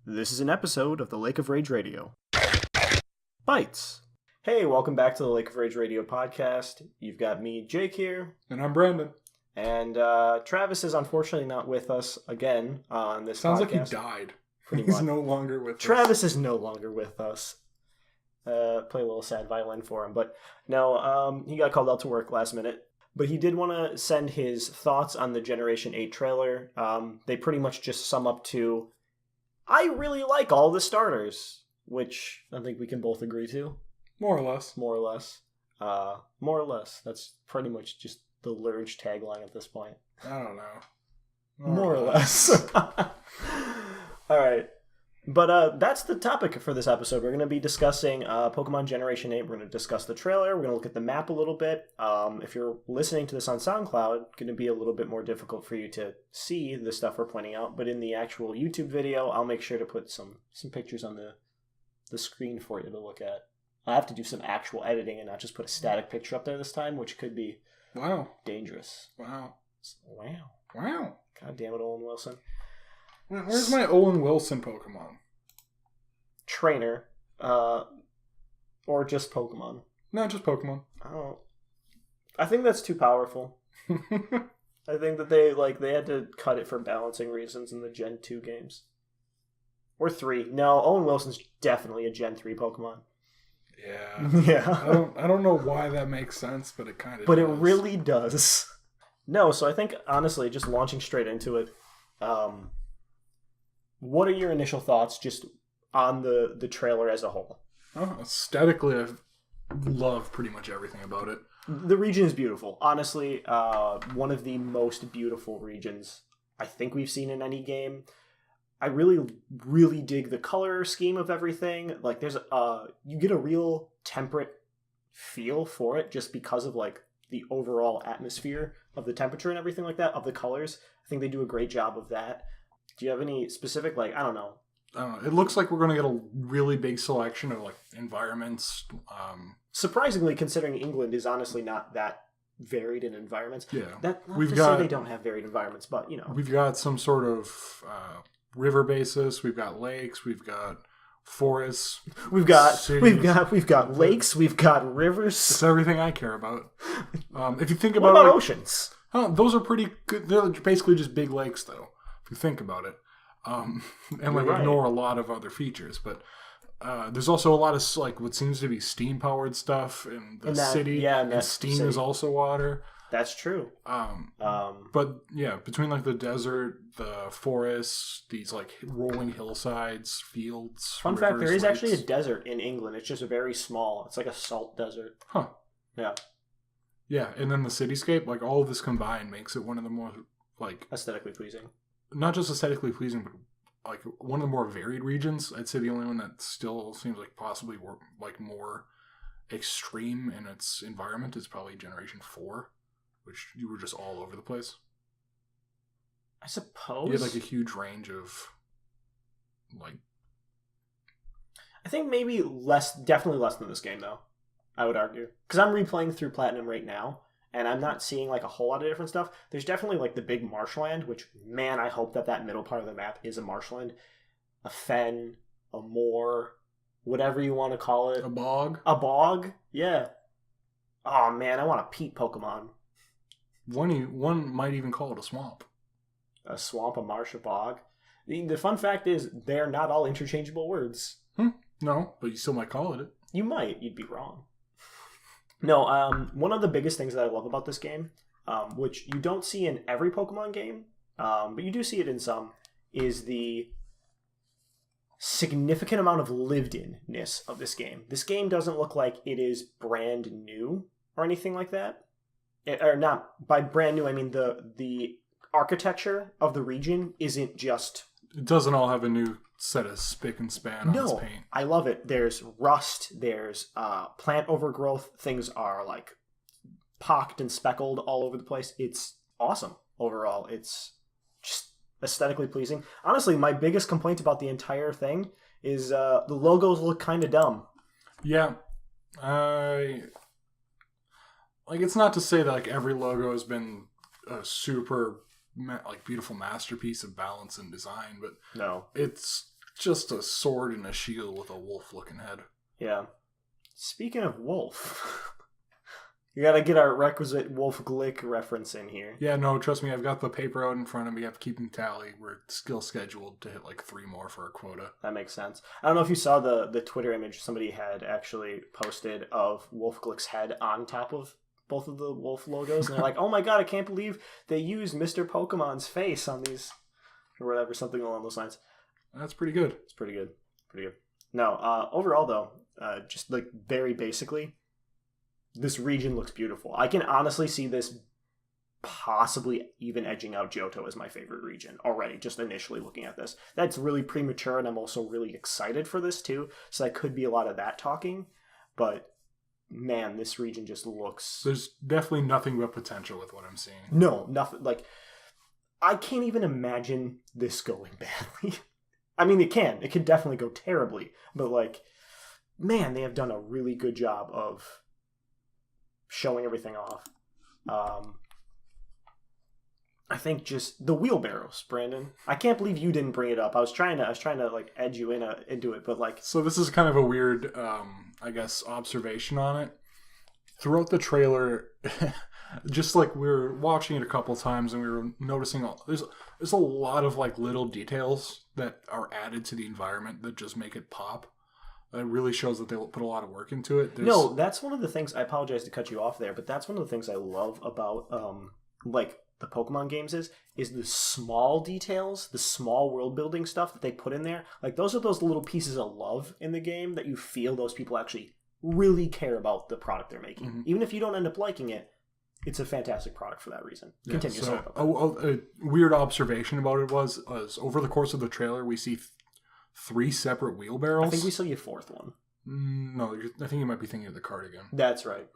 This is an episode of the Lake of Rage Radio. Bites! Hey, welcome back to the Lake of Rage Radio podcast. You've got me, Jake, here. And I'm Brandon. And Travis is unfortunately not with us again on this Sounds podcast. like he died. Pretty He's much. no longer with us. Travis is no longer with us. Play a little sad violin for him. But no, he got called out to work last minute. But he did want to send his thoughts on the Generation 8 trailer. They pretty much just sum up to, I really like all the starters, which I think we can both agree to. More or less. More or less. More or less. That's pretty much just the Lurge tagline at this point. I don't know. More or less. All right. But that's the topic for this episode. We're going to be discussing Pokemon Generation 8. We're going to discuss the trailer. We're going to look at the map a little bit. If you're listening to this on SoundCloud, it's going to be a little bit more difficult for you to see the stuff we're pointing out. But in the actual YouTube video, I'll make sure to put some pictures on the screen for you to look at. I have to do some actual editing and not just put a static picture up there this time, which could be dangerous. Wow. God damn it, Owen Wilson. Where's my Owen Wilson Pokemon? Trainer, or just Pokemon? No, just Pokemon. Oh, I think that's too powerful. I think that they had to cut it for balancing reasons in the Gen 2 games. Or 3. No, Owen Wilson's definitely a Gen 3 Pokemon. Yeah. Yeah. I don't know why that makes sense, but it kind of But does. it really does. No, so I think, honestly, just launching straight into it, what are your initial thoughts just on the trailer as a whole? Aesthetically, I love pretty much everything about it. The region is beautiful. Honestly, one of the most beautiful regions I think we've seen in any game. I really, really dig the color scheme of everything. Like, there's you get a real temperate feel for it just because of like the overall atmosphere of the temperature and everything like that, of the colors. I think they do a great job of that. Do you have any specific, like, I don't know. It looks like we're going to get a really big selection of like environments. Surprisingly, considering England is honestly not that varied in environments. Yeah. That not to say they don't have varied environments, but, you know. We've got some sort of river basis. We've got lakes. We've got forests. We've got cities. we've got lakes. We've got rivers. It's everything I care about. If you think What about about like, oceans? those are pretty good. They're basically just big lakes, though. If you think about it, and like Right. ignore a lot of other features, but there's also a lot of like what seems to be steam powered stuff in the city. Yeah, and steam is also water. That's true. But yeah, between like the desert, the forests, these like rolling hillsides, fields. Fun fact: there is lakes. actually a desert in England. It's just very small. It's like a salt desert. Huh. Yeah. Yeah, and then the cityscape, like all of this combined, makes it one of the more like Aesthetically pleasing. not just aesthetically pleasing, but like one of the more varied regions. I'd say the only one that still seems like possibly like more extreme in its environment is probably Generation 4, which you were just all over the place. I suppose. You had like a huge range of like. I think maybe definitely less than this game, though. I would argue. Because I'm replaying through Platinum right now, and I'm not seeing like a whole lot of different stuff. There's definitely like the big marshland, which, man, I hope that middle part of the map is a marshland. A fen, a moor, whatever you want to call it. A bog? A bog? Yeah. Oh, man, I want a peat Pokemon. One might even call it a swamp. A swamp, a marsh, a bog. The fun fact is, they're not all interchangeable words. No, but you still might call it. You might. You'd be wrong. No, one of the biggest things that I love about this game, which you don't see in every Pokemon game, but you do see it in some, is the significant amount of lived-in-ness of this game. This game doesn't look like it is brand new or anything like that. Or not, by brand new, I mean the architecture of the region isn't just... It doesn't all have a new set of spick and span on its paint. I love it. There's rust, there's plant overgrowth, things are like pocked and speckled all over the place. It's awesome overall. It's just aesthetically pleasing. Honestly, my biggest complaint about the entire thing is the logos look kind of dumb. Yeah. Like, it's not to say that like every logo has been a super like beautiful masterpiece of balance and design, but No, it's just a sword and a shield with a wolf-looking head. Yeah. Speaking of wolf, you gotta get our requisite Wolf Glick reference in here. Yeah, no, trust me, I've got the paper out in front of me. I'm keeping tally. We're still scheduled to hit like 3 more for our quota. That makes sense. I don't know if you saw the Twitter image somebody had actually posted of Wolf Glick's head on top of both of the wolf logos. And they're like, oh my god, I can't believe they used Mr. Pokemon's face on these, or whatever, something along those lines. That's pretty good. It's pretty good. Pretty good. No, overall though, just like very basically, this region looks beautiful. I can honestly see this possibly even edging out Johto as my favorite region already, just initially looking at this. That's really premature, and I'm also really excited for this too, so that could be a lot of that talking, but man, this region just looks... There's definitely nothing but potential with what I'm seeing. No, nothing. Like, I can't even imagine this going badly. I mean, it can. It can definitely go terribly, but like, man, they have done a really good job of showing everything off. I think just the wheelbarrows, Brandon. I can't believe you didn't bring it up. I was trying to like edge you into it, but like. So this is kind of a weird, I guess, observation on it. Throughout the trailer, just like we were watching it a couple times, and we were noticing there's a lot of like little details that are added to the environment that just make it pop. It really shows that they put a lot of work into it. No, that's one of the things. I apologize to cut you off there, but that's one of the things I love about like the Pokemon games is the small details, the small world building stuff that they put in there. Like those are those little pieces of love in the game that you feel those people actually really care about the product they're making. Mm-hmm. Even if you don't end up liking it, it's a fantastic product for that reason. Yeah, Continue. So a weird observation about it was over the course of the trailer, we see 3 separate wheelbarrows. I think we saw a 4th one. No, I think you might be thinking of the cardigan. That's right.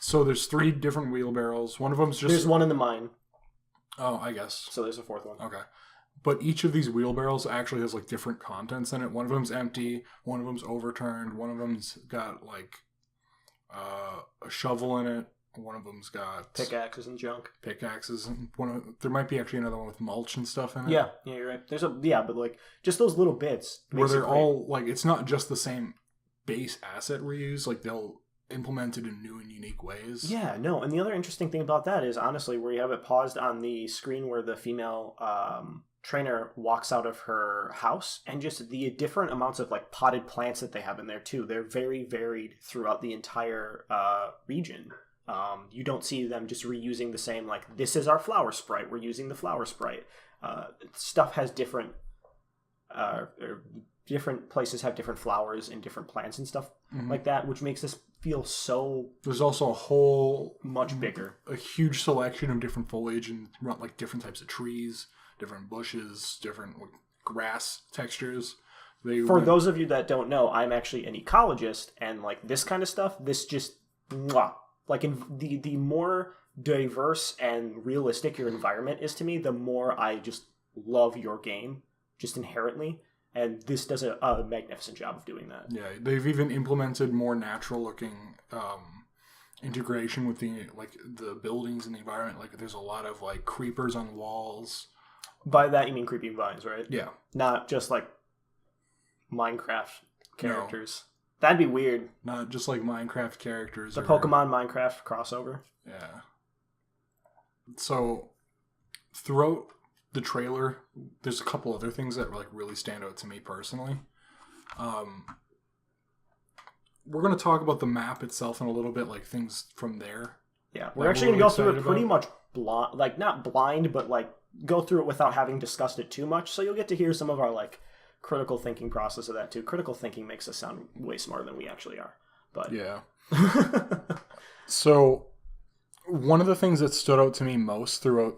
So there's 3 different wheelbarrows. One of them's just... There's one in the mine. Oh, I guess. So there's a 4th one. Okay. But each of these wheelbarrows actually has like different contents in it. One of them's empty. One of them's overturned. One of them's got like a shovel in it. One of them's got pickaxes and junk. Pickaxes. And there might be actually another one with mulch and stuff in it. Yeah, you're right. But like just those little bits where they're all like, it's not just the same base asset reuse. Like they'll implement it in new and unique ways. Yeah, no. And the other interesting thing about that is honestly where you have it paused on the screen where the female trainer walks out of her house, and just the different amounts of like potted plants that they have in there too. They're very varied throughout the entire region. You don't see them just reusing the same, like, this is our flower sprite, we're using the flower sprite. Stuff has different places have different flowers and different plants and stuff like that, which makes this feel so... There's also a whole... much bigger. A huge selection of different foliage and like different types of trees, different bushes, different like, grass textures. For those of you that don't know, I'm actually an ecologist, and like this kind of stuff, this just... Mwah. Like, in the more diverse and realistic your environment is to me, the more I just love your game, just inherently. And this does a magnificent job of doing that. Yeah, they've even implemented more natural-looking integration with the buildings and the environment. Like, there's a lot of, like, creepers on walls. By that, you mean creeping vines, right? Yeah. Not just, like, Minecraft characters. No. That'd be weird. Not just like Minecraft characters. The Pokemon Minecraft crossover. Yeah. So throughout the trailer, there's a couple other things that like really stand out to me personally. We're going to talk about the map itself in a little bit, like things from there. Yeah, we're actually going to go through it pretty much blind, like not blind, but like go through it without having discussed it too much. So you'll get to hear some of our like critical thinking process of that too. Critical thinking makes us sound way smarter than we actually are. But yeah. So one of the things that stood out to me most throughout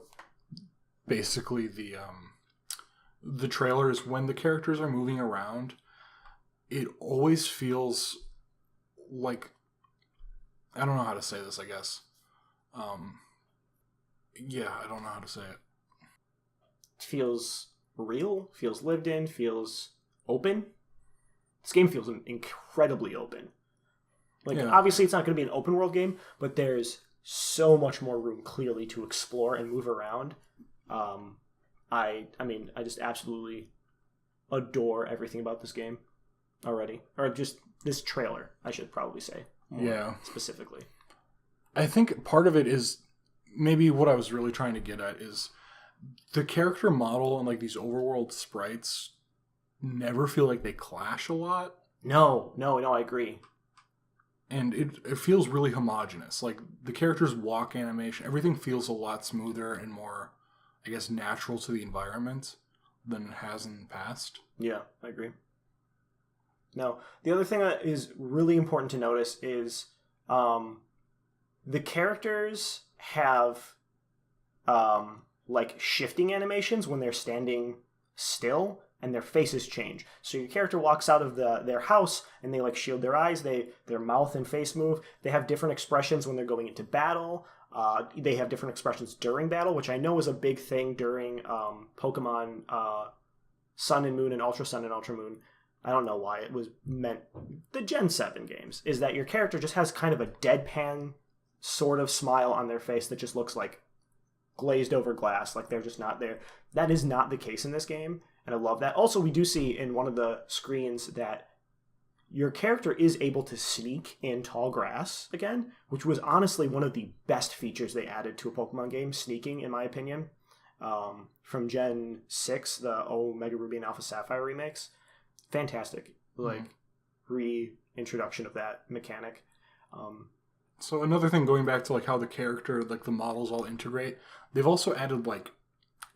basically the trailer is when the characters are moving around, it always feels like, I don't know how to say this, I guess. Yeah, I don't know how to say it. It feels real, feels lived in, feels open. This game feels incredibly open. Like, obviously it's not going to be an open world game, but there's so much more room clearly to explore and move around. I mean, I just absolutely adore everything about this game already. Or just this trailer, I should probably say. More specifically. I think part of it is maybe what I was really trying to get at is the character model and like these overworld sprites never feel like they clash a lot. No, I agree. And it feels really homogenous. Like the characters' walk animation, everything feels a lot smoother and more, I guess, natural to the environment than it has in the past. Yeah, I agree. No, the other thing that is really important to notice is the characters have like shifting animations when they're standing still, and their faces change. So your character walks out of their house and they like shield their eyes, their mouth and face move. They have different expressions when they're going into battle. They have different expressions during battle, which I know is a big thing during Pokemon Sun and Moon and Ultra Sun and Ultra Moon. I don't know why it was meant. The Gen 7 games is that your character just has kind of a deadpan sort of smile on their face that just looks like glazed over glass, like they're just not there. That is not the case in this game, and I love that. Also, we do see in one of the screens that your character is able to sneak in tall grass again, which was honestly one of the best features they added to a Pokemon game, sneaking, in my opinion, from Gen 6, the Omega Ruby and Alpha Sapphire remakes. Fantastic, like, reintroduction of that mechanic. So another thing, going back to like how the character, like the models all integrate, they've also added like,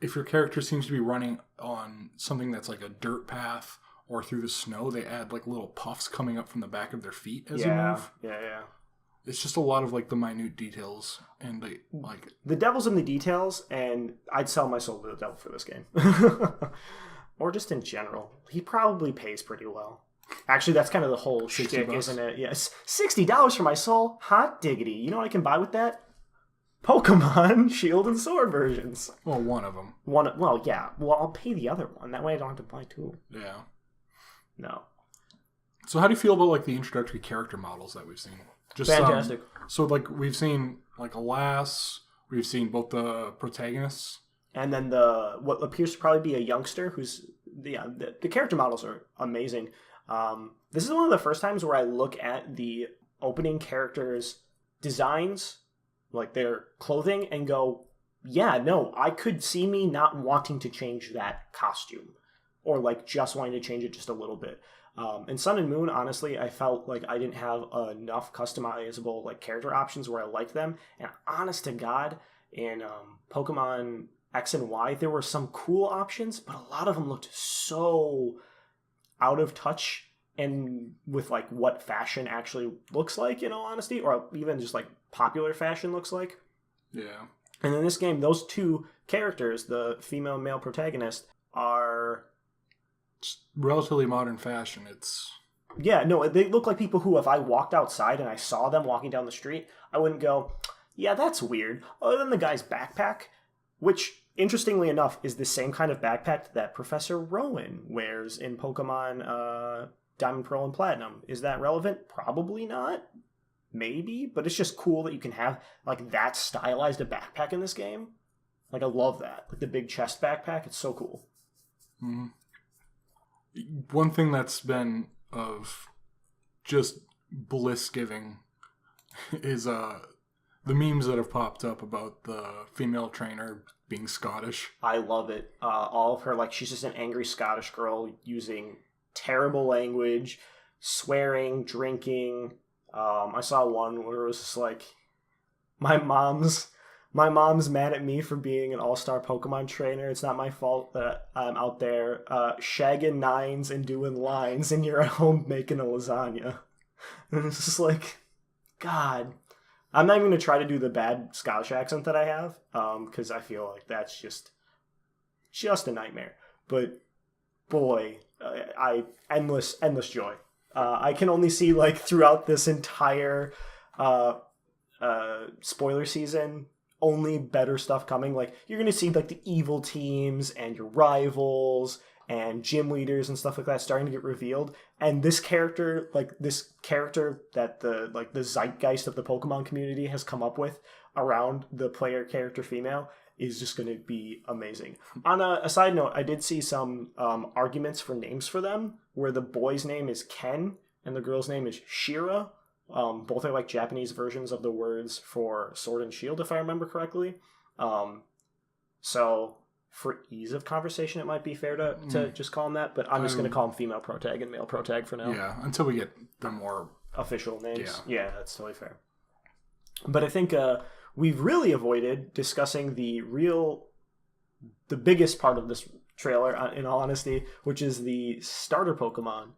if your character seems to be running on something that's like a dirt path or through the snow, they add like little puffs coming up from the back of their feet as they move. Yeah. It's just a lot of like the minute details, and they like the devil's in the details, and I'd sell my soul to the devil for this game. Or just in general. He probably pays pretty well. Actually, that's kind of the whole shtick, isn't it? Yes. $60 for my soul? Hot diggity. You know what I can buy with that? Pokemon Shield and Sword versions. Well, one of them. Well, yeah. Well, I'll pay the other one. That way I don't have to buy two. Yeah. No. So how do you feel about like the introductory character models that we've seen? Just fantastic. So like we've seen like Alas, we've seen both the protagonists. And then what appears to probably be a youngster who's... the character models are amazing. This is one of the first times where I look at the opening characters' designs, like their clothing, and go, yeah, no, I could see me not wanting to change that costume, or like just wanting to change it just a little bit. In Sun and Moon, honestly, I felt like I didn't have enough customizable like character options where I liked them. And honest to God, in Pokemon X and Y, there were some cool options, but a lot of them looked so out of touch and with like what fashion actually looks like, in all honesty, or even just like popular fashion looks like. Yeah. And in this game, those two characters, the female and male protagonist, are relatively modern fashion. It's yeah, no, they look like people who, if I walked outside and I saw them walking down the street, I wouldn't go, yeah, that's weird. Other than the guy's backpack, which, interestingly enough, is the same kind of backpack that Professor Rowan wears in Pokemon Diamond, Pearl, and Platinum. Is that relevant? Probably not. Maybe. But it's just cool that you can have like that stylized a backpack in this game. Like, I love that. Like the big chest backpack. It's so cool. Mm-hmm. One thing that's been of just bliss-giving is the memes that have popped up about the female trainer being Scottish. I love it. All of her, like, she's just an angry Scottish girl using terrible language, swearing, drinking. I saw one where it was just like, my mom's mad at me for being an all-star Pokemon trainer. It's not my fault that I'm out there shagging nines and doing lines, and you're at home making a lasagna. And it's just like, God. I'm not even going to try to do the bad Scottish accent that I have, because I feel like that's just a nightmare. But boy, endless joy. I can only see, like, throughout this entire spoiler season, only better stuff coming. Like, you're going to see like the evil teams and your rivals and gym leaders and stuff like that starting to get revealed. And this character that the zeitgeist of the Pokemon community has come up with around the player character female is just going to be amazing. On a side note, I did see some arguments for names for them, where the boy's name is Ken and the girl's name is Shira. Both are like Japanese versions of the words for sword and shield, if I remember correctly. So for ease of conversation, it might be fair to just call them that, but I'm just going to call them female protag and male protag for now. Yeah, until we get the more official names. Yeah, that's totally fair. But I think we've really avoided discussing the biggest part of this trailer, in all honesty, which is the starter Pokemon.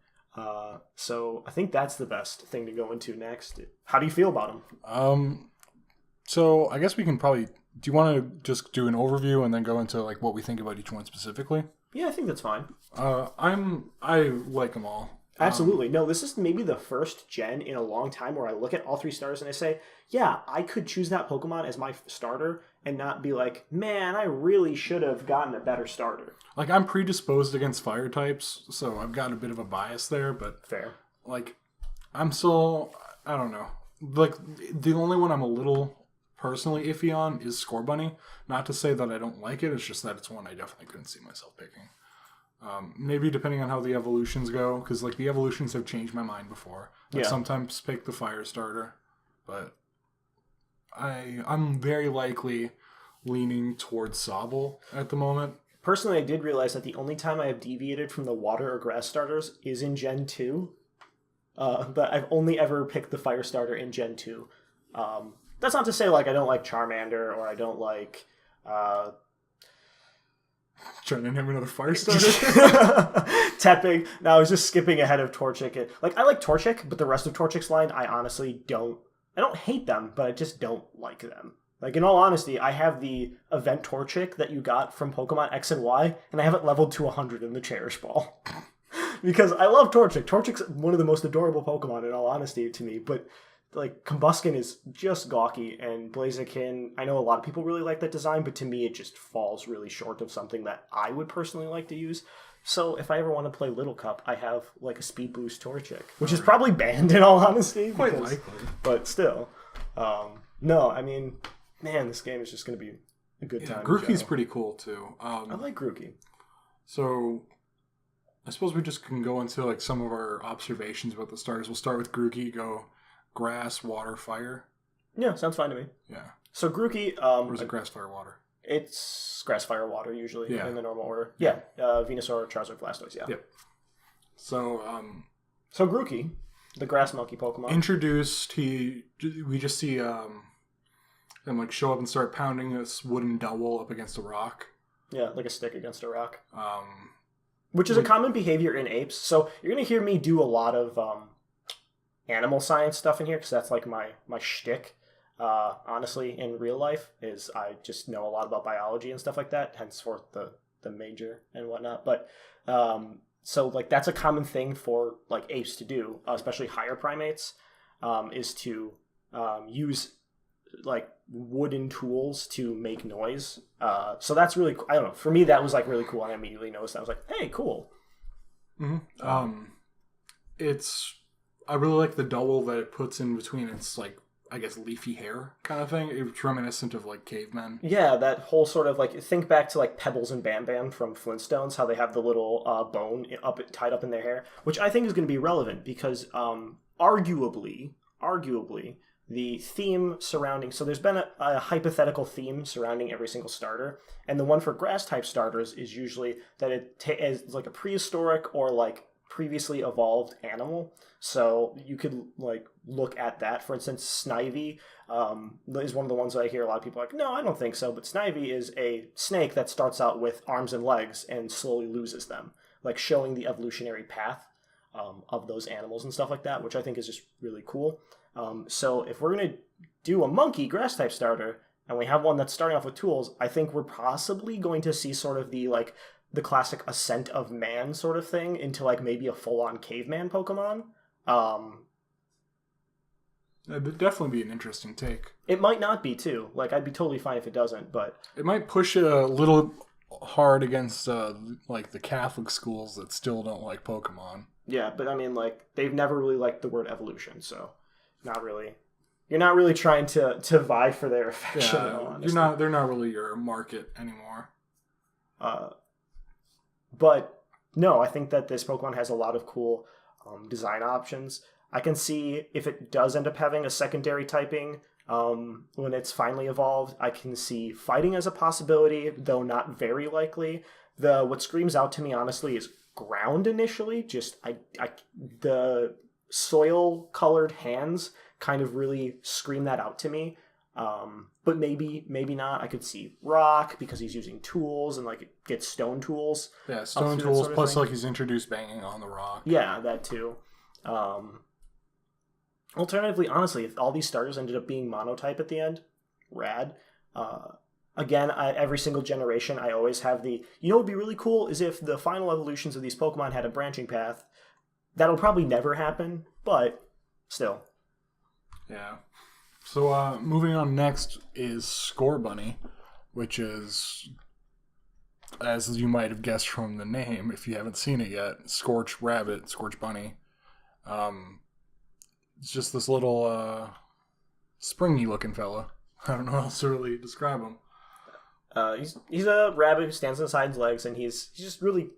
So I think that's the best thing to go into next. How do you feel about them? So I guess we can probably. Do you want to just do an overview and then go into like what we think about each one specifically? Yeah, I think that's fine. I like them all. Absolutely. No, this is maybe the first gen in a long time where I look at all three starters and I say, yeah, I could choose that Pokemon as my starter and not be like, man, I really should have gotten a better starter. Like, I'm predisposed against fire types, so I've got a bit of a bias there, but fair. Like, I'm still, I don't know. Like, the only one I'm a little personally iffy on is Scorbunny. Not to say that I don't like it, it's just that it's one I definitely couldn't see myself picking. Maybe depending on how the evolutions go, because like the evolutions have changed my mind before. I sometimes pick the fire starter, but I'm very likely leaning towards Sobble at the moment. Personally, I did realize that the only time I have deviated from the water or grass starters is in Gen 2. But I've only ever picked the fire starter in Gen 2. That's not to say like I don't like Charmander or I don't like trying to name another fire starter. Tepig. No, I was just skipping ahead of Torchic. Like I like Torchic, but the rest of Torchic's line I honestly don't. I don't hate them, but I just don't like them. Like in all honesty, I have the event Torchic that you got from Pokemon X and Y, and I have it leveled to 100 in the Cherish Ball. Because I love Torchic. Torchic's one of the most adorable Pokemon in all honesty to me, but like Combuskin is just gawky, and Blaziken, I know a lot of people really like that design, but to me it just falls really short of something that I would personally like to use. So if I ever want to play Little Cup, I have like a Speed Boost Torchic, which is probably banned in all honesty. Quite likely. But still. No, I mean, man, this game is just going to be a good time. Grookey's pretty cool too. I like Grookey. So I suppose we just can go into like some of our observations about the starters. We'll start with Grookey, go grass, water, fire. Yeah, sounds fine to me. Yeah. So Grookey... or is it grass, fire, water? It's grass, fire, water, usually, in the normal order. Yeah. Venusaur, Charizard, Blastoise, yeah. Yep. So, Grookey, the grass monkey Pokemon. Introduced, we just see him like show up and start pounding this wooden dowel up against a rock. Yeah, like a stick against a rock. Which is a common behavior in apes. So you're going to hear me do a lot of animal science stuff in here, because that's like my shtick. Honestly, in real life, is I just know a lot about biology and stuff like that, henceforth the major and whatnot. But so like that's a common thing for like apes to do, especially higher primates, is to use like wooden tools to make noise. So that's really, I don't know, for me that was like really cool, and I immediately noticed that. I was like, hey, cool. Mm-hmm. I really like the dowel that it puts in between its like, I guess, leafy hair kind of thing. It's reminiscent of like cavemen. Yeah, that whole sort of like, think back to like Pebbles and Bam Bam from Flintstones, how they have the little bone tied up in their hair, which I think is going to be relevant because arguably the theme surrounding, so there's been a hypothetical theme surrounding every single starter, and the one for grass type starters is usually that it is like a prehistoric or like previously evolved animal. So you could like look at that. For instance, Snivy is one of the ones that I hear a lot of people like, no, I don't think so. But Snivy is a snake that starts out with arms and legs and slowly loses them, like showing the evolutionary path of those animals and stuff like that, which I think is just really cool. So if we're going to do a monkey grass type starter and we have one that's starting off with tools, I think we're possibly going to see sort of the classic ascent of man sort of thing into like maybe a full-on caveman Pokemon. That'd definitely be an interesting take. It might not be too. Like I'd be totally fine if it doesn't, but it might push it a little hard against like the Catholic schools that still don't like Pokemon. Yeah, but I mean like they've never really liked the word evolution, so not really You're not really trying to vie for their affection. Yeah, they're not really your market anymore. But no, I think that this Pokemon has a lot of cool design options. I can see if it does end up having a secondary typing when it's finally evolved. I can see fighting as a possibility, though not very likely. What screams out to me honestly is ground initially. Just the soil colored hands kind of really scream that out to me. But maybe not. I could see rock because he's using tools and like it gets stone tools. Yeah, stone tools sort of plus thing. Like he's introduced banging on the rock. Yeah, that too. Alternatively, honestly, if all these starters ended up being monotype at the end, rad. Again, every single generation, I always have what would be really cool is if the final evolutions of these Pokemon had a branching path. That'll probably never happen, but still. Yeah. So moving on next is Scorbunny, which is, as you might have guessed from the name, if you haven't seen it yet, Scorch Rabbit, Scorch Bunny. It's just this little springy looking fella. I don't know how else to really describe him. He's a rabbit who stands on his hind legs, and he's just really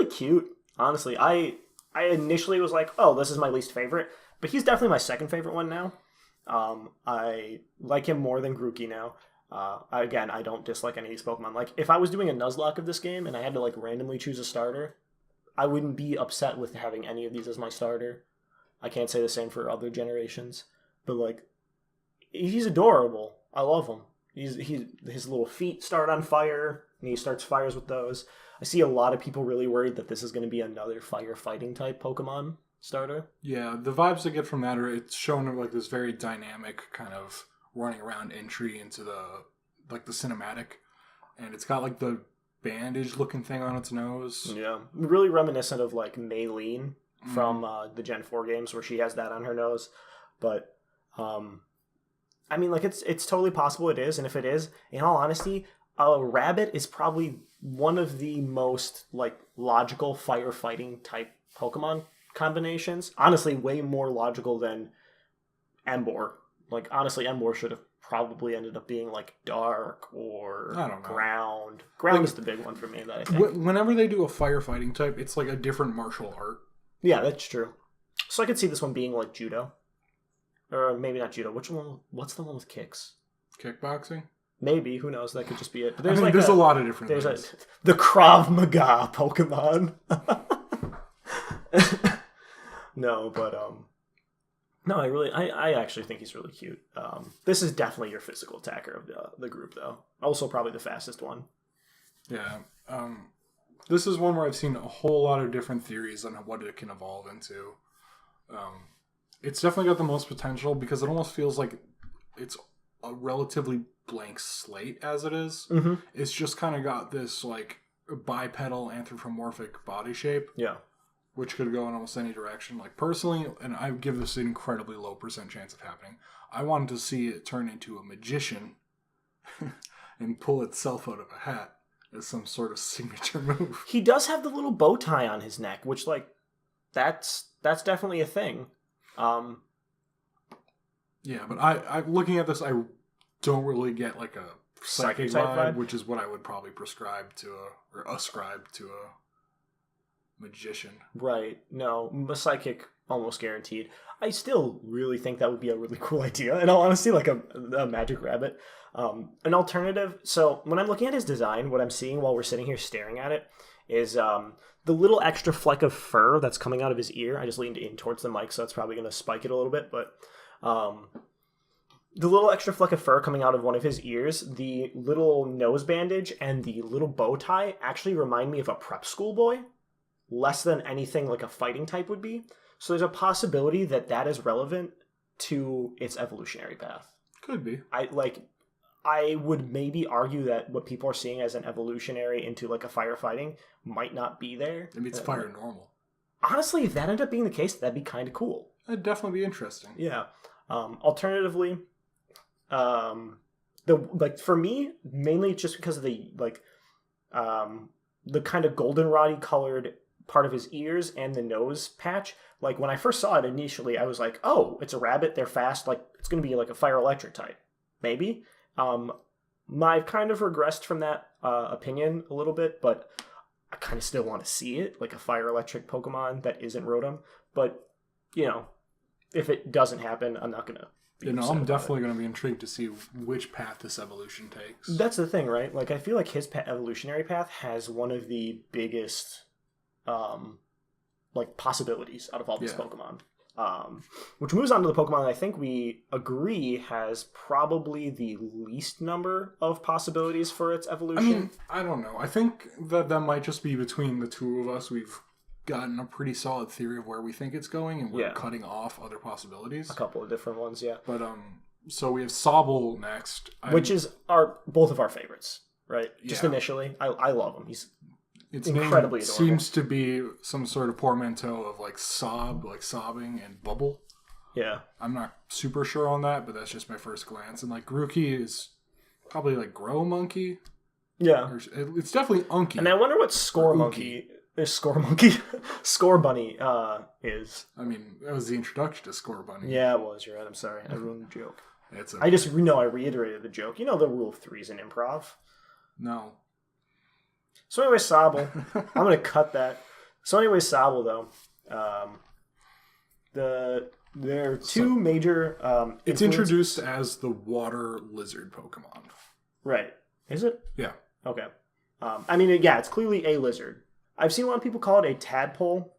cute. Honestly, I initially was like, oh, this is my least favorite, but he's definitely my second favorite one now. I like him more than Grookey now. Again, I don't dislike any of these Pokemon. Like, if I was doing a Nuzlocke of this game and I had to like randomly choose a starter, I wouldn't be upset with having any of these as my starter. I can't say the same for other generations, but like, he's adorable. I love him. His little feet start on fire, and he starts fires with those. I see a lot of people really worried that this is going to be another firefighting type Pokemon starter. Yeah, the vibes I get from that are it's shown like this very dynamic kind of running around entry into the cinematic, and it's got like the bandage looking thing on its nose. Yeah, really reminiscent of like Maylene from the Gen 4 games where she has that on her nose. But I mean, like, it's totally possible it is, and if it is, in all honesty, a rabbit is probably one of the most like logical firefighting type Pokemon combinations. Honestly, way more logical than Emboar. Like, honestly, Emboar should have probably ended up being like dark or ground. Ground is the big one for me that I think. Whenever they do a firefighting type, it's like a different martial art. Yeah, that's true. So I could see this one being like judo. Or maybe not judo. Which one? What's the one with kicks? Kickboxing? Maybe. Who knows? That could just be it. But there's a lot of different things. The Krav Maga Pokemon. No, but no, I actually think he's really cute. This is definitely your physical attacker of the group, though. Also, probably the fastest one. Yeah. This is one where I've seen a whole lot of different theories on what it can evolve into. It's definitely got the most potential because it almost feels like it's a relatively blank slate as it is. Mm-hmm. It's just kind of got this like bipedal anthropomorphic body shape. Yeah. Which could go in almost any direction. Like personally, and I give this an incredibly low % chance of happening, I wanted to see it turn into a magician and pull itself out of a hat as some sort of signature move. He does have the little bow tie on his neck, which like that's definitely a thing. Yeah, but I looking at this, I don't really get like a psychic vibe, which is what I would probably ascribe to a magician. Right. No, a psychic almost guaranteed. I still really think that would be a really cool idea. In all honesty, like a magic rabbit. An alternative. So when I'm looking at his design, what I'm seeing while we're sitting here staring at it is the little extra fleck of fur that's coming out of his ear. I just leaned in towards the mic, so that's probably going to spike it a little bit. But the little extra fleck of fur coming out of one of his ears, the little nose bandage, and the little bow tie actually remind me of a prep school boy. Less than anything like a fighting type would be. So there's a possibility that is relevant to its evolutionary path. Could be. I would maybe argue that what people are seeing as an evolutionary into like a firefighting might not be there. Maybe it's fire normal. Honestly, if that ended up being the case, that'd be kind of cool. That'd definitely be interesting. Yeah. Alternatively, for me, mainly just because of the kind of goldenrod-y colored part of his ears and the nose patch. Like, when I first saw it initially, I was like, oh, it's a rabbit, they're fast, like, it's going to be like a fire electric type. Maybe. I've kind of regressed from that opinion a little bit, but I kind of still want to see it, like a fire electric Pokemon that isn't Rotom. But, if it doesn't happen, I'm not going to be upset I'm about definitely going to be intrigued to see which path this evolution takes. That's the thing, right? Like, I feel like his evolutionary path has one of the biggest, possibilities out of all these Pokemon. Which moves on to the Pokemon that I think we agree has probably the least number of possibilities for its evolution. I mean, I don't know. I think that might just be between the two of us. We've gotten a pretty solid theory of where we think it's going, and we're cutting off other possibilities. A couple of different ones, yeah. But, so we have Sobble next. Which is both of our favorites, right? Just initially. I love him. He's incredibly adorable. Seems to be some sort of portmanteau of sobbing and bubble. Yeah. I'm not super sure on that, but that's just my first glance. And Grookey is probably grow monkey. Yeah. It's definitely unky. And I wonder what Score Bunny is. I mean, that was the introduction to Score Bunny. Yeah, it was. You're right. I'm sorry. I ruined the joke. I just I reiterated the joke. You know the rule of threes in improv. No. So anyway, Sobble. I'm going to cut that. So anyway, Sobble, though. There are two major... it's introduced as the water lizard Pokemon. Right. Is it? Yeah. Okay. It's clearly a lizard. I've seen a lot of people call it a tadpole.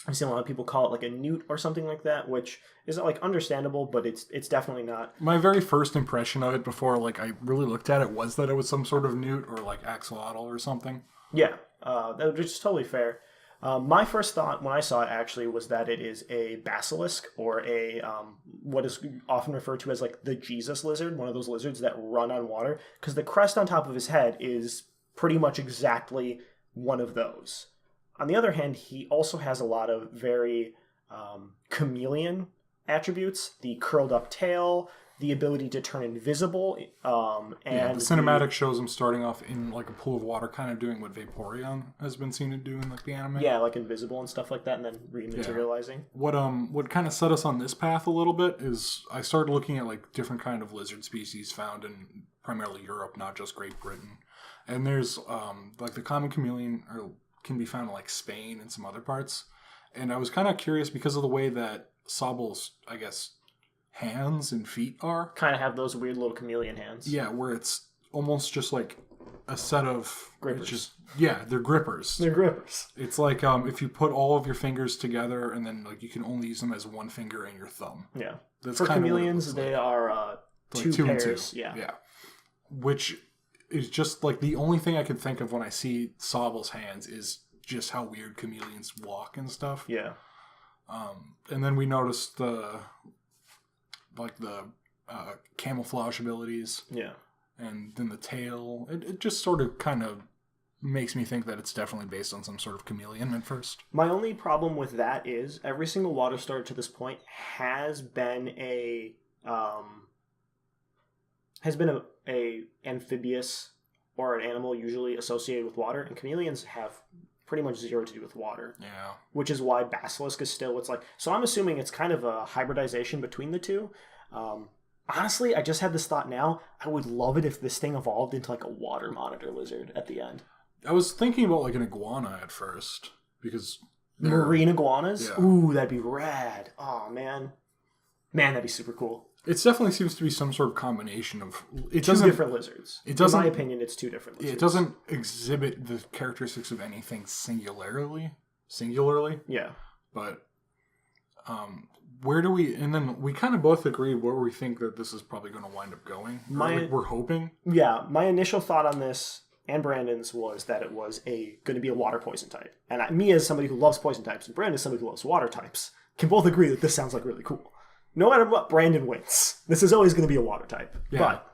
I've seen a lot of people call it a newt or something like that, which isn't understandable, but it's definitely not. My very first impression of it before I really looked at it was that it was some sort of newt or axolotl or something. Yeah, which is totally fair. My first thought when I saw it actually was that it is a basilisk or a what is often referred to as the Jesus lizard, one of those lizards that run on water, because the crest on top of his head is pretty much exactly one of those. On the other hand, he also has a lot of very chameleon attributes. The curled up tail, the ability to turn invisible. And the cinematic shows him starting off in a pool of water, kind of doing what Vaporeon has been seen to do in the anime. Yeah, invisible and stuff like that, and then rematerializing. Yeah. What kind of set us on this path a little bit is I started looking at different kind of lizard species found in primarily Europe, not just Great Britain. And there's the common chameleon can be found in Spain and some other parts. And I was kind of curious because of the way that Sobble's, I guess, hands and feet are. Kind of have those weird little chameleon hands. Yeah, where it's almost just a set of... Grippers. They're grippers. They're grippers. It's if you put all of your fingers together and then you can only use them as one finger and your thumb. Yeah. That's For chameleons, they are two pairs. And two. Yeah. Which... is just the only thing I can think of when I see Sobble's hands is just how weird chameleons walk and stuff. Yeah. And then we noticed the camouflage abilities. Yeah. And then the tail. It just sort of kind of makes me think that it's definitely based on some sort of chameleon at first. My only problem with that is every single water starter to this point has been a amphibious or an animal usually associated with water, and chameleons have pretty much zero to do with water. Yeah. Which is why basilisk is still what's so I'm assuming it's kind of a hybridization between the two. Honestly, I just had this thought now. I would love it if this thing evolved into a water monitor lizard at the end. I was thinking about an iguana at first because marine iguanas? Yeah. Ooh, that'd be rad. Oh man. Man, that'd be super cool. It definitely seems to be some sort of combination of... two different lizards. It doesn't, in my opinion, it's two different lizards. It doesn't exhibit the characteristics of anything singularly. Yeah. But where do we... And then we kind of both agree where we think that this is probably going to wind up going. We're hoping. Yeah. My initial thought on this, and Brandon's, was that it was going to be a water poison type. And me, as somebody who loves poison types, and Brandon, as somebody who loves water types, can both agree that this sounds really cool. No matter what Brandon wins, this is always going to be a water type. Yeah. But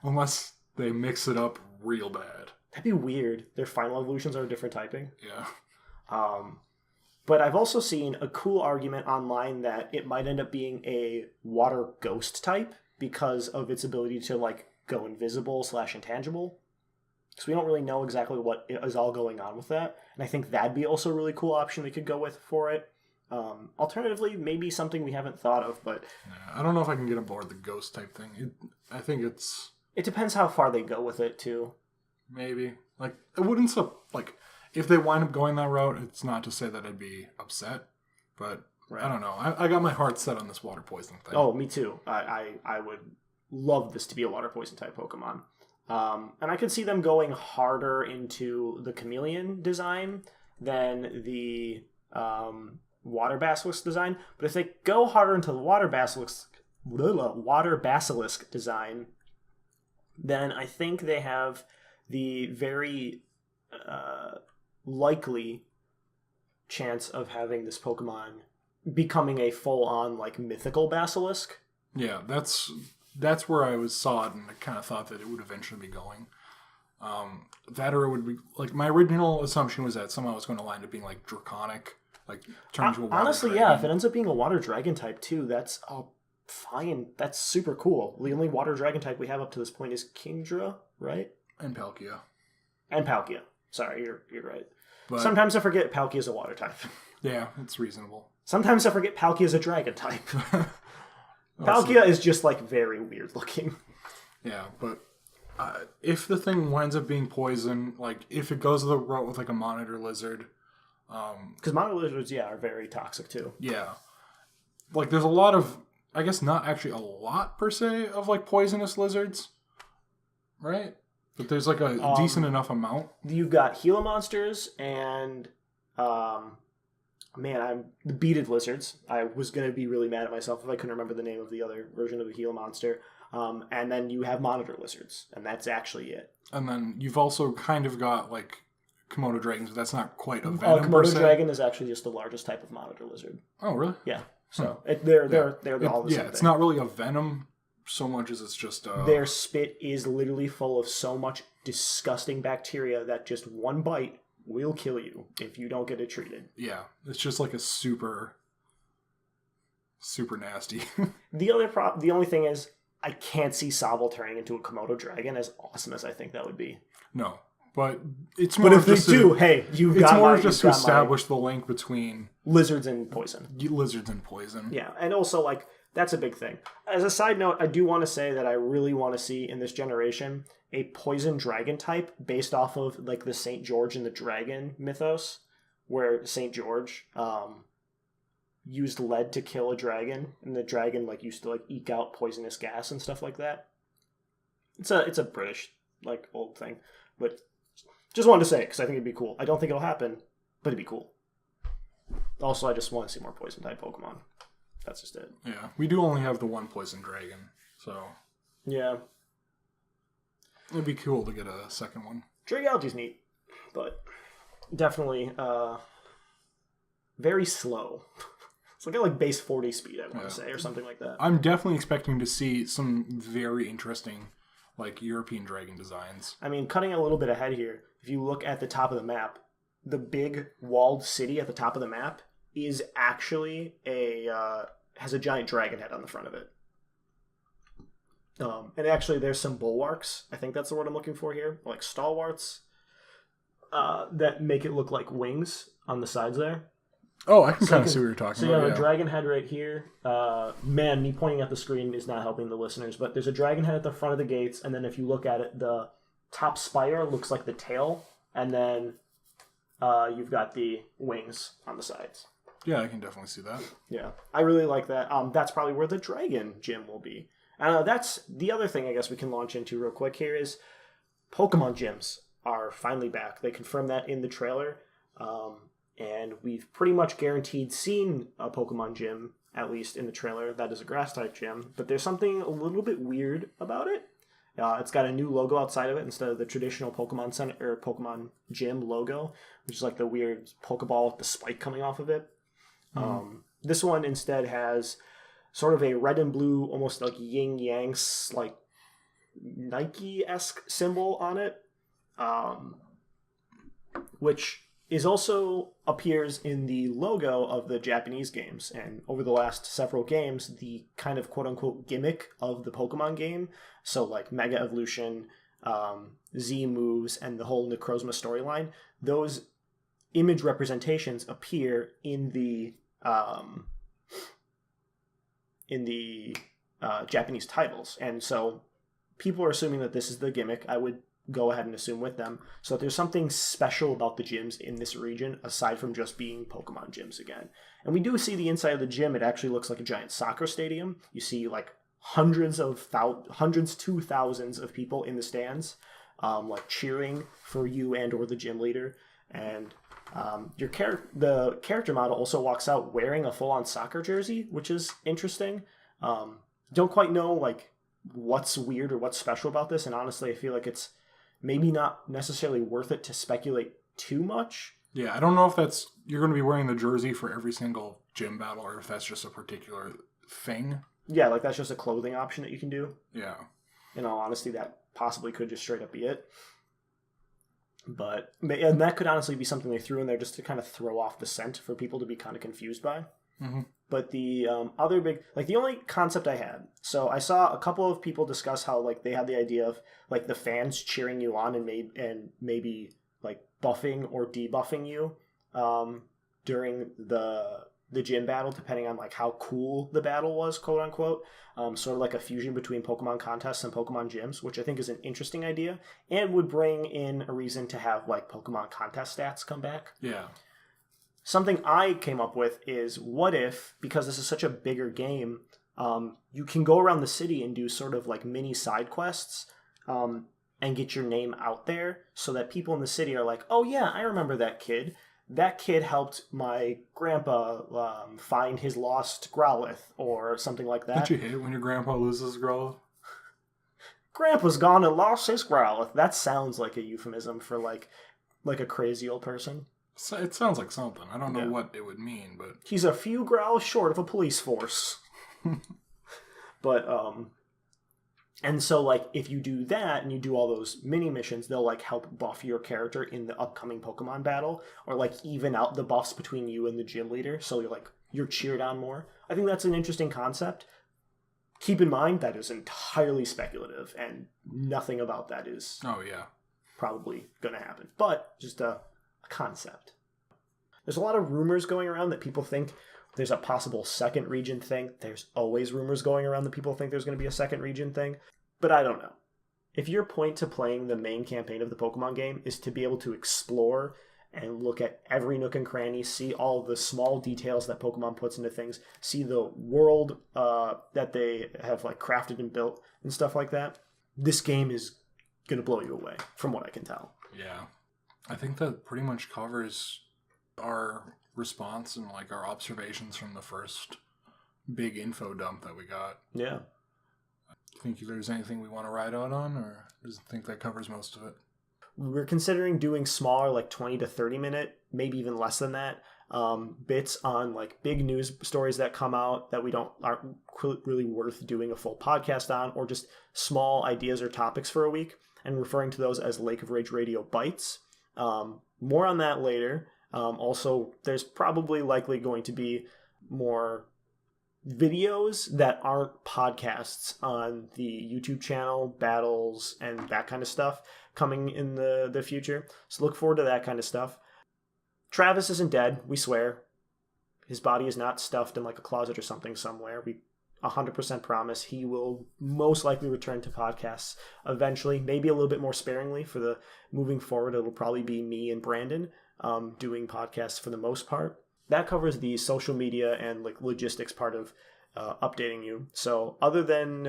unless they mix it up real bad. That'd be weird. Their final evolutions are a different typing. Yeah. But I've also seen a cool argument online that it might end up being a water ghost type because of its ability to go invisible / intangible. because we don't really know exactly what is all going on with that. And I think that'd be also a really cool option they could go with for it. Alternatively, maybe something we haven't thought of, but I don't know if I can get aboard the ghost type thing. I think it's it depends how far they go with it too. maybe like it wouldn't like if they wind up going that route. It's not to say that I'd be upset, but Right. I don't know. I got my heart set on this water poison thing. Oh, me too. I would love this to be a water poison type Pokemon. And I could see them going harder into the chameleon design than the water basilisk design. But if they go harder into the water basilisk design, then I think they have the very likely chance of having this Pokemon becoming a full-on like mythical basilisk. Yeah, that's where I saw it, and I kind of thought that it would eventually be going. That or it would be like my original assumption was that somehow it's going to wind up being like draconic, like turn into a water honestly, dragon. yeah. If it ends up being a water dragon type too, that's fine. That's super cool. The only water dragon type we have up to this point is Kingdra, right? And Palkia. And Palkia. Sorry, you're right. But, Sometimes I forget Palkia is a water type. yeah, it's reasonable. Sometimes I forget Palkia is a dragon type. Palkia is just like very weird looking. Yeah, but if the thing winds up being poison, like if it goes the route with like a monitor lizard, Because monitor lizards, are very toxic too. yeah, like there's a lot of, I guess not actually a lot per se of like poisonous lizards, right? But there's like a decent enough amount. You've got Gila monsters and the beaded lizards. I was going to be really mad at myself if I couldn't remember the name of the other version of a Gila monster. And then you have monitor lizards, and that's actually it. And then you've also kind of got like Komodo dragons, but that's not quite a venom per Komodo se. dragon is actually just the largest type of monitor lizard. Oh, really? Yeah. So they're all the same it's thing. not really a venom so much as it's just Their spit is literally full of so much disgusting bacteria that just one bite will kill you if you don't get it treated. yeah, it's just like a super nasty. The only thing is I can't see Sobble turning into a Komodo dragon, as awesome as I think that would be. No, but it's more. But if they just do, hey, you've it's got more my, just to establish the link between lizards and poison. lizards and poison. Yeah, and also like that's a big thing. As a side note, I do want to say that I really want to see in this generation a poison dragon type based off of like the Saint George and the Dragon mythos, where Saint George used lead to kill a dragon, and the dragon like used to like eke out poisonous gas and stuff like that. It's a British like old thing, but just wanted to say it because I think it'd be cool. I don't think it'll happen, but it'd be cool. Also, I just want to see more poison type Pokemon. That's just it. Yeah, we do only have the one poison dragon, so Yeah. it'd be cool to get a second one. Dragalge's neat, but definitely very slow. It's like base 40 speed, I want to say, or something like that. I'm definitely expecting to see some very interesting, like, European dragon designs. I mean, cutting a little bit ahead here, if you look at the top of the map, the big walled city at the top of the map is actually has a giant dragon head on the front of it. And actually, there's some bulwarks. I think that's the word I'm looking for here, like stalwarts, that make it look like wings on the sides there. Oh, I can kind of see what you're talking So you about. have a dragon head right here. Man, me pointing at the screen is not helping the listeners, but there's a dragon head at the front of the gates, and then if you look at it, the top spire looks like the tail, and then you've got the wings on the sides. Yeah, I can definitely see that. Yeah, I really like that. That's probably where the dragon gym will be. That's the other thing I guess we can launch into real quick here is Pokemon gyms are finally back. They confirmed that in the trailer. And we've pretty much guaranteed seeing a Pokemon gym, at least in the trailer, that is a grass-type gym. But there's something a little bit weird about it. It's got a new logo outside of it instead of the traditional Pokemon Center or Pokemon Gym logo, which is like the weird Pokeball with the spike coming off of it. This one instead has sort of a red and blue, almost like yin-yang, like Nike-esque symbol on it, which is also appears in the logo of the Japanese games. And over the last several games, the kind of quote-unquote gimmick of the Pokemon game, so like Mega Evolution, Z moves and the whole Necrozma storyline, those image representations appear in the Japanese titles. And so people are assuming that this is the gimmick. I would go ahead and assume with them. So there's something special about the gyms in this region, aside from just being Pokemon gyms again. And we do see the inside of the gym. It actually looks like a giant soccer stadium. You see like hundreds to thousands of people in the stands, like cheering for you and or the gym leader. And the character model also walks out wearing a full-on soccer jersey, which is interesting. Don't quite know like what's weird or what's special about this, and honestly I feel like it's maybe not necessarily worth it to speculate too much. Yeah, I don't know if you're going to be wearing the jersey for every single gym battle, or if that's just a particular thing. Yeah, like that's just a clothing option that you can do. Yeah. In all honesty, that possibly could just straight up be it. And that could honestly be something they threw in there just to kind of throw off the scent for people to be kind of confused by. Mm-hmm. But the other big, like the only concept I had, so I saw a couple of people discuss how like they had the idea of like the fans cheering you on and maybe like buffing or debuffing you during the gym battle, depending on like how cool the battle was, quote unquote. Sort of like a fusion between Pokemon contests and Pokemon gyms, which I think is an interesting idea and would bring in a reason to have like Pokemon contest stats come back. Yeah. Something I came up with is, what if, because this is such a bigger game, you can go around the city and do sort of like mini side quests and get your name out there so that people in the city are like, oh yeah, I remember that kid. That kid helped my grandpa find his lost Growlithe or something like that. Don't you hate it when your grandpa loses Growlithe? Grandpa's gone and lost his Growlithe. That sounds like a euphemism for like a crazy old person. It sounds like something. I don't know what it would mean, but... He's a few growls short of a police force. But, and so, like, if you do that and you do all those mini missions, they'll, like, help buff your character in the upcoming Pokemon battle, or, like, even out the buffs between you and the gym leader, so you're cheered on more. I think that's an interesting concept. Keep in mind, that is entirely speculative, and nothing about that is probably going to happen. But, just a concept. There's a lot of rumors going around that people think there's a possible second region thing. There's always rumors going around that people think there's going to be a second region thing. But I don't know. If your point to playing the main campaign of the Pokemon game is to be able to explore and look at every nook and cranny, see all the small details that Pokemon puts into things, see the world that they have like crafted and built and stuff like that, this game is going to blow you away, from what I can tell. Yeah. I think that pretty much covers our response and like our observations from the first big info dump that we got. Yeah. Think there's anything we want to ride out on, or does it think that covers most of it? We're considering doing smaller, like 20 to 30 minute, maybe even less than that, bits on like big news stories that come out that aren't really worth doing a full podcast on, or just small ideas or topics for a week, and referring to those as Lake of Rage Radio Bites. More on that later. Also, there's probably likely going to be more videos that aren't podcasts on the YouTube channel, battles, and that kind of stuff coming in the future. So look forward to that kind of stuff. Travis isn't dead, we swear. His body is not stuffed in like a closet or something somewhere. We 100% promise he will most likely return to podcasts eventually, maybe a little bit more sparingly. For the moving forward, it'll probably be me and Brandon doing podcasts for the most part. That covers the social media and like logistics part of updating you. So other than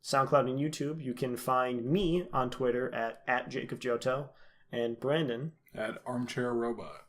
SoundCloud and YouTube, you can find me on Twitter at JacobJoto and Brandon at Armchair Robot.